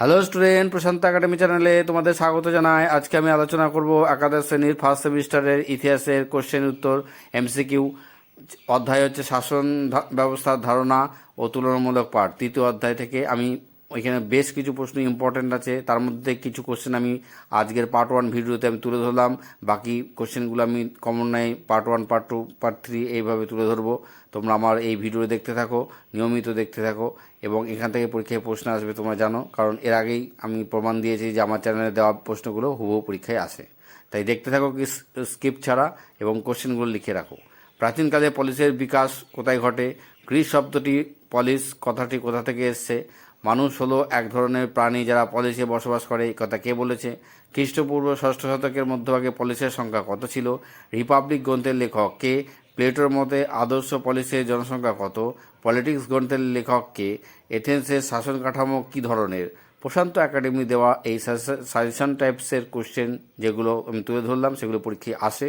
Hello student, প্রশান্ত academy চ্যানেলে তোমাদের স্বাগত জানাই। আজকে আমি আলোচনা করব একাদশ শ্রেণীর ফার্স্ট সেমিস্টারের ইতিহাসের কোশ্চেন উত্তর এমসিকিউ। অধ্যায় হচ্ছে শাসন ব্যবস্থার ধারণা ও তুলনামূলক পাঠ। তৃতীয় অধ্যায় থেকে আমি ওইখানে বেশ কিছু প্রশ্ন ইম্পর্টেন্ট আছে, তার মধ্যে কিছু কোশ্চেন আমি আজকের পার্ট 1 ভিডিওতে আমি তুলে ধরলাম। বাকি কোশ্চেনগুলো আমি কমন নাই পার্ট 1, পার্ট 2, পার্ট 3 এইভাবে তুলে ধরবো। তোমরা আমার এই ভিডিও দেখতে থাকো, নিয়মিত দেখতে থাকো, এবং এখান থেকে পরীক্ষায় প্রশ্ন আসবে তোমরা জানো, কারণ এর আগেই আমি প্রমাণ দিয়েছি যে আমার চ্যানেলে দেওয়া প্রশ্নগুলো হুবহু পরীক্ষায় আসে। তাই দেখতে থাকো স্কিপ ছাড়া, এবং কোশ্চেনগুলো লিখে রাখো। প্রাচীনকালে পলিসের বিকাশ কোথায় ঘটে? গ্রিস শব্দটি পলিস কথাটি কোথা থেকে এসছে? মানুষ হলো এক ধরনের প্রাণী যারা পলিসে বসবাস করে, এই কথা কে বলেছে? খ্রিস্টপূর্ব ষষ্ঠ শতকের মধ্যভাগে পলিসের সংখ্যা কত ছিল? রিপাবলিক গ্রন্থের লেখক কে? প্লেটোর মতে আদর্শ পলিসের জনসংখ্যা কত? পলিটিক্স গ্রন্থের লেখক কে? এথেন্সের শাসন কাঠামো কী ধরনের? প্রশান্ত একাডেমি দেওয়া এই সাজেশন টাইপসের কোশ্চেন যেগুলো আমি তুলে ধরলাম সেগুলো পরীক্ষায় আসে,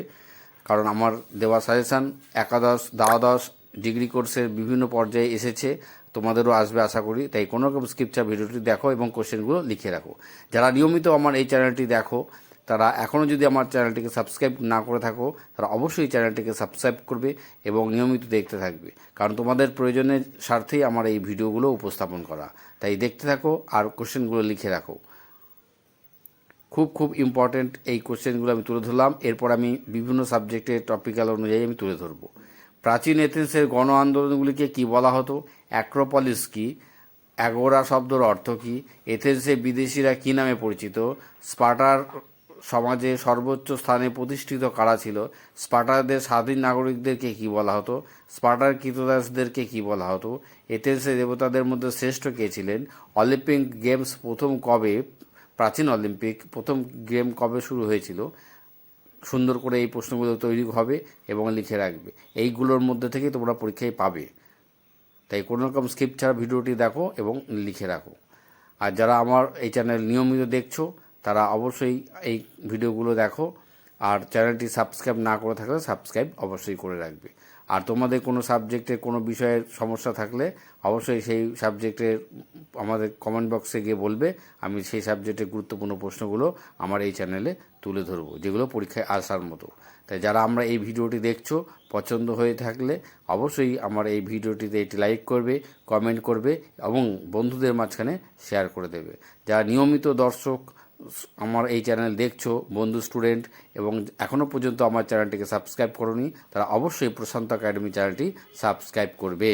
কারণ আমার দেওয়া সাজেশান একাদশ দ্বাদশ ডিগ্রি কোর্সের বিভিন্ন পর্যায়ে এসেছে, তোমাদেরও আসবে আশা করি। তাই কোনো রকম স্ক্রিপ্টচার ভিডিওটি দেখো এবং কোশ্চেনগুলো লিখে রাখো। যারা নিয়মিত আমার এই চ্যানেলটি দেখো, তারা এখনও যদি আমার চ্যানেলটিকে সাবস্ক্রাইব না করে থাকো, তারা অবশ্যই চ্যানেলটিকে সাবস্ক্রাইব করবে এবং নিয়মিত দেখতে থাকবে, কারণ তোমাদের প্রয়োজনের স্বার্থেই আমার এই ভিডিওগুলো উপস্থাপন করা। তাই দেখতে থাকো আর কোশ্চেনগুলো লিখে রাখো। খুব খুব ইম্পর্ট্যান্ট এই কোশ্চেনগুলো আমি তুলে ধরলাম। এরপর আমি বিভিন্ন সাবজেক্টের টপিক্যাল অনুযায়ী আমি তুলে ধরবো। প্রাচীন এথেন্সের গণ আন্দোলনগুলিকে কী বলা হতো? অ্যাক্রোপলিস কি? অ্যাগোরা শব্দের অর্থ কী? এথেন্সে বিদেশিরা কী নামে পরিচিত? স্পার্টার সমাজে সর্বোচ্চ স্থানে প্রতিষ্ঠিত কারা ছিল? স্পার্টারদের স্বাধীন নাগরিকদেরকে কী বলা হতো? স্পার্টার কৃতদাসদেরকে কী বলা হতো? এথেন্সের দেবতাদের মধ্যে শ্রেষ্ঠ কে ছিলেন? অলিম্পিক গেমস প্রথম কবে, প্রাচীন অলিম্পিক প্রথম গেম কবে শুরু হয়েছিল? সুন্দর করে এই প্রশ্নগুলো তৈরি হবে এবং লিখে রাখবে। এইগুলোর মধ্যে থেকে তোমরা পরীক্ষায় পাবে। তাই কোনো রকম স্কিপ ছাড়া ভিডিওটি দেখো এবং লিখে রাখো। আর যারা আমার এই চ্যানেল নিয়মিত দেখছো, তারা অবশ্যই এই ভিডিওগুলো দেখো, আর চ্যানেলটি সাবস্ক্রাইব না করে থাকলে সাবস্ক্রাইব অবশ্যই করে রাখবে। আর তোমাদের কোনো সাবজেক্টের কোনো বিষয়ের সমস্যা থাকলে অবশ্যই সেই সাবজেক্টের আমাদের কমেন্ট বক্সে গিয়ে বলবে। আমি সেই সাবজেক্টের গুরুত্বপূর্ণ প্রশ্নগুলো আমার এই চ্যানেলে তুলে ধরবো, যেগুলো পরীক্ষায় আসার মতো। তাই যারা আমরা এই ভিডিওটি দেখছো, পছন্দ হয়ে থাকলে অবশ্যই আমার এই ভিডিওটিতে একটি লাইক করবে, কমেন্ট করবে এবং বন্ধুদের মাঝখানে শেয়ার করে দেবে। যারা নিয়মিত দর্শক আমার এই চ্যানেল দেখছো, বন্ধু স্টুডেন্ট, এবং এখনও পর্যন্ত আমার চ্যানেলটিকে সাবস্ক্রাইব করোনি, তারা অবশ্যই প্রশান্ত একাডেমি চ্যানেলটি সাবস্ক্রাইব করবে।